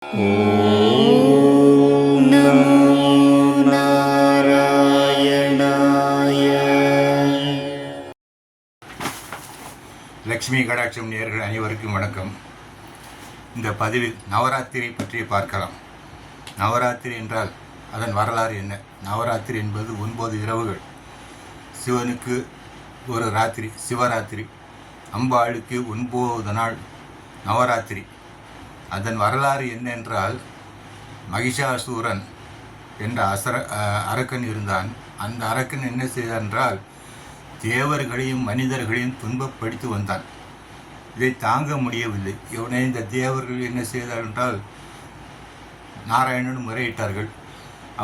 ஓம் நமோ நாராயணாய. லக்ஷ்மி கடாட்சம் நேயர்கள் அனைவருக்கும் வணக்கம். இந்த பதிவில் நவராத்திரி பற்றி பார்க்கலாம். நவராத்திரி என்றால் அதன் வரலாறு என்ன? நவராத்திரி என்பது 9 இரவுகள். சிவனுக்கு ஒரு ராத்திரி சிவராத்திரி, அம்பாளுக்கு 9 நாள் நவராத்திரி. அதன் வரலாறு என்னென்றால், மகிஷாசூரன் என்ற அரக்கன் இருந்தான். அந்த அரக்கன் என்ன செய்தான் என்றால், தேவர்களையும் மனிதர்களையும் துன்பப்படுத்தி வந்தான். இதை தாங்க முடியவில்லை. இவனை இந்த தேவர்கள் என்ன செய்தார் என்றால், நாராயணன் முறையிட்டார்கள்.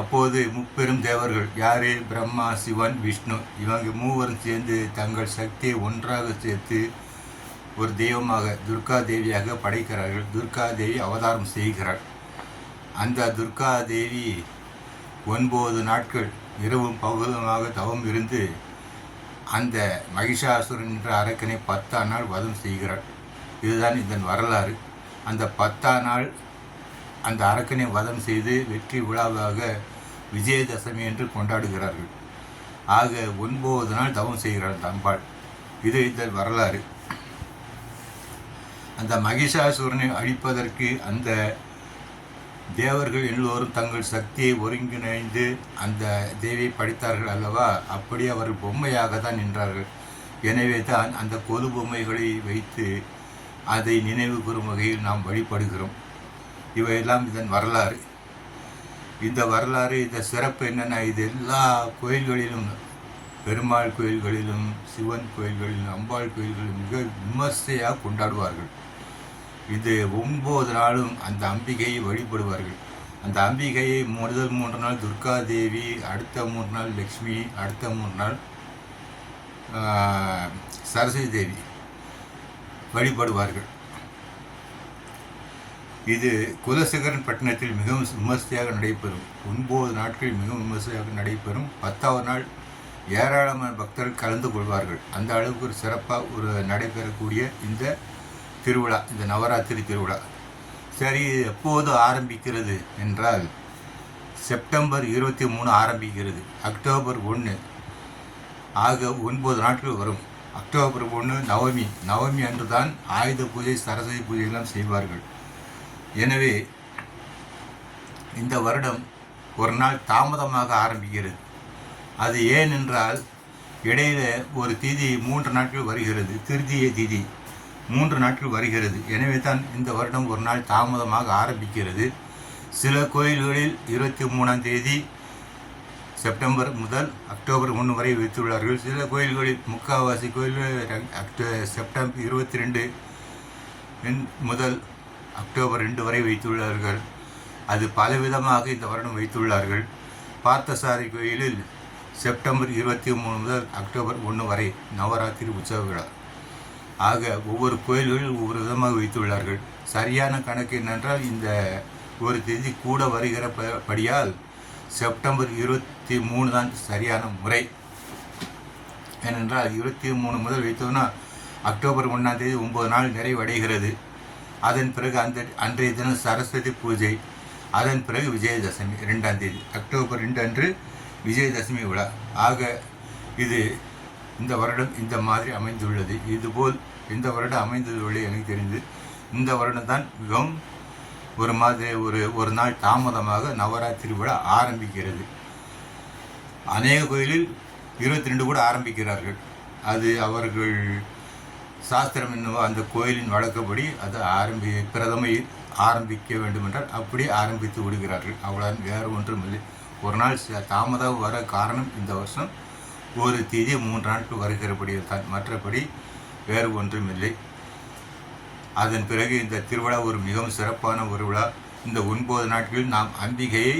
அப்போது முப்பெரும் தேவர்கள், யாரே பிரம்மா, சிவன், விஷ்ணு, இவங்க மூவரும் சேர்ந்து தங்கள் சக்தியை ஒன்றாக சேர்த்து ஒரு தெய்வமாக துர்கா தேவியாக படைக்கிறார்கள். துர்கா தேவி அவதாரம் செய்கிறார். அந்த துர்கா தேவி 9 நாட்கள் இரவும் பகலுமாக தவம் இருந்து அந்த மகிஷாசுரன் என்ற அரக்கனை 10ஆம் நாள் வதம் செய்கிறார். இதுதான் இதன் வரலாறு. அந்த 10ஆம் நாள் அந்த அரக்கனை வதம் செய்து வெற்றி விழாவாக விஜயதசமி என்று கொண்டாடுகிறார்கள். ஆக 9 நாள் தவம் செய்கிறார் அம்பாள். இது இதன் வரலாறு. அந்த மகிஷாசுரனை அழிப்பதற்கு அந்த தேவர்கள் எல்லோரும் தங்கள் சக்தியை ஒருங்கிணைந்து அந்த தேவியை படைத்தார்கள் அல்லவா? அப்படி அவர்கள் பொம்மையாக தான் நின்றார்கள். எனவே தான் அந்த கொலு பொம்மைகளை வைத்து அதை நினைவு கூறும் வகையில் நாம் வழிபடுகிறோம். இவையெல்லாம் இதன் வரலாறு. இந்த வரலாறு, இந்த சிறப்பு என்னென்னா, இது எல்லா கோயில்களிலும், பெருமாள் கோயில்களிலும், சிவன் கோயில்களிலும், அம்பாள் கோயில்களிலும் மிக விமர்சையாக கொண்டாடுவார்கள். இது 9 நாளும் அந்த அம்பிகையை வழிபடுவார்கள். அந்த அம்பிகையை முதல் 3 நாள் துர்கா தேவி, அடுத்த 3 நாள் லக்ஷ்மி, அடுத்த 3 நாள் சரஸ்வதி தேவி வழிபடுவார்கள். இது குலசேகரன் பட்டணத்தில் மிகவும் விமர்சையாக நடைபெறும். 9 நாட்கள் மிகவும் விமர்சையாக நடைபெறும். 10ஆவது நாள் ஏராளமான பக்தர்கள் கலந்து கொள்வார்கள். அந்த அளவுக்கு ஒரு சிறப்பாக நடைபெறக்கூடிய இந்த திருவிழா, இந்த நவராத்திரி திருவிழா. சரி, எப்போது ஆரம்பிக்கிறது என்றால், செப்டம்பர் 23 ஆரம்பிக்கிறது. அக்டோபர் 1 ஆக 9 நாட்கள் வரும். அக்டோபர் 1 நவமி. நவமி அன்று தான் ஆயுத பூஜை, சரஸ்வதி பூஜையெல்லாம் செய்வார்கள். எனவே இந்த வருடம் ஒரு நாள் தாமதமாக ஆரம்பிக்கிறது. அது ஏன் என்றால், இடையில ஒரு திதி 3 நாட்கள் வருகிறது. திருதிய திதி 3 நாட்கள் வருகிறது. எனவே தான் இந்த வருடம் ஒரு நாள் தாமதமாக ஆரம்பிக்கிறது. சில கோயில்களில் 23ஆம் தேதி செப்டம்பர் முதல் அக்டோபர் 1 வரை வைத்துள்ளார்கள். சில கோயில்களில், முக்கால்வாசி கோயில்கள் செப்டம்பர் 22 முதல் அக்டோபர் 2 வரை வைத்துள்ளார்கள். அது பலவிதமாக இந்த வருடம் வைத்துள்ளார்கள். பார்த்தசாரி கோயிலில் செப்டம்பர் 23 முதல் அக்டோபர் 1 வரை நவராத்திரி உற்சவ விழா. ஆக ஒவ்வொரு கோயில்களில் ஒவ்வொரு விதமாக வைத்துள்ளார்கள். சரியான கணக்கு என்னென்றால், இந்த ஒரு தேதி கூட வருகிற படியால் செப்டம்பர் 23 தான் சரியான முறை. ஏனென்றால் 23 முதல் வைத்தோம்னா அக்டோபர் 1ஆம் தேதி 9 நாள் நிறைவடைகிறது. அதன் பிறகு அன்றைய தினம் சரஸ்வதி பூஜை. அதன் பிறகு விஜயதசமி 2ஆம் தேதி. அக்டோபர் 2 அன்று விஜயதசமி விழா. ஆக இது இந்த வருடம் இந்த மாதிரி அமைந்துள்ளது. இதுபோல் இந்த வருடம் அமைந்ததில்லை எனக்கு தெரிந்து. இந்த வருடம் தான் மிகவும் ஒரு மாதிரி ஒரு நாள் தாமதமாக நவராத்திரி விழா ஆரம்பிக்கிறது. அநேக கோயிலில் 22 கூட ஆரம்பிக்கிறார்கள். அது அவர்கள் சாஸ்திரம் என்னவோ, அந்த கோயிலின் வழக்கப்படி அது பிரதமையில் ஆரம்பிக்க வேண்டுமென்றால் அப்படியே ஆரம்பித்து விடுகிறார்கள். அவ்வளோ, வேறு ஒன்றும் இல்லை. ஒரு நாள் தாமதம் வர காரணம், இந்த வருஷம் ஒரு தேதி 3 நாட்கள் வருகிறபடியில் தான். மற்றபடி வேறு ஒன்றும் இல்லை. அதன் பிறகு இந்த திருவிழா ஒரு மிகவும் சிறப்பான ஒரு விழா. இந்த 9 நாட்களில் நாம் அம்பிகையை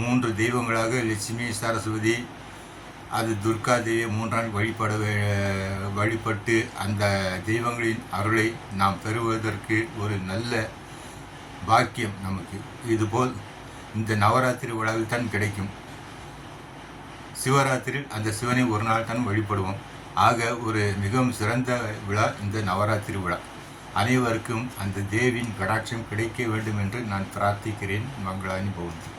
3 தெய்வங்களாக, லட்சுமி, சரஸ்வதி, அது துர்கா தேவியை 3 நாள் வழிபட்டு அந்த தெய்வங்களின் அருளை நாம் பெறுவதற்கு ஒரு நல்ல பாக்கியம் நமக்கு. இதுபோல் இந்த நவராத்திரி விழாவில் தான் கிடைக்கும். சிவராத்திரியில் அந்த சிவனை ஒரு நாள் தான் வழிபடுவோம். ஆக ஒரு மிகவும் சிறந்த விழா இந்த நவராத்திரி விழா. அனைவருக்கும் அந்த தேவின் கடாட்சம் கிடைக்க வேண்டும் என்று நான் பிரார்த்திக்கிறேன். மங்களானி பவந்து.